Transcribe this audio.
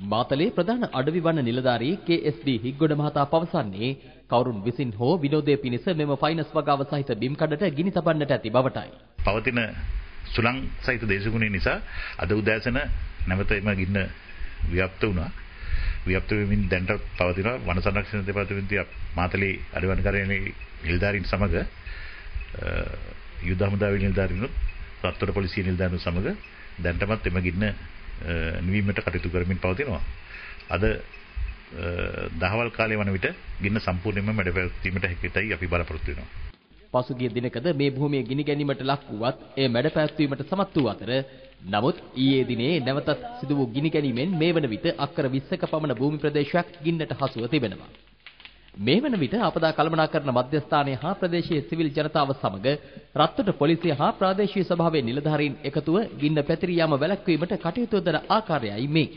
මාතලේ ප්‍රධාන අඩවි වන නිලධාරී KSD හිග්ගොඩ මහතා පවසන්නේ කවුරුන් විසින් හෝ විනෝදයේ පිණිස මෙම ෆයිනස් වගාව සහිත බිම් කඩට ගිනි තබන්නට ඇති බවටයි. පවතින සුළං සහිත දේශගුණය නිසා අද උදෑසන නැවත එම ගින්න ව්‍යාප්ත වුණා. ව්‍යාප්ත වෙමින් දැනට පවතින වන සංරක්ෂණ දෙපාර්තමේන්තුවේ මාතලේ අඩවිවනකාරයන්ගේ නිලධාරීන් සමග යුද හමුදාවේ නිලධාරීනුත් රත්තර පොලිසිය නිලධාරීන් සමග දැනටමත් එම ගින්න නිවීමට කටයුතු කරමින් පවතිනවා. අද දහවල් කාලයේ වන විට ගින්න සම්පූර්ණයෙන්ම මැඩ පැවැත්වීමට හැකියටයි අපි බලාපොරොත්තු වෙනවා. පසුගිය දිනකද මේ භූමිය ගිනි ගැනීමට ලක් වුවත් එය මැඩ පැවැත්වීමට සමත් වූ අතර නමුත් ඊයේ දිනේ නැවතත් සිදු වූ ගිනි ගැනීමෙන් මේ වන විට අක්කර 20ක පමණ භූමි ප්‍රදේශයක් ගින්නට හසුව තිබෙනවා. මේ වන විට අපදා කළමනාකරන මධ්‍යස්ථානයේ හා ප්‍රදේශයේ සිවිල් ජනතාව සමග රත්තොට පොලිසිය හා ප්‍රාදේශීය සභාවේ නිලධාරීන් එකතුව ගින්න පැතිරී යාම වැළැක්වීමට කටයුතු කරන ආකාරයයි මේ.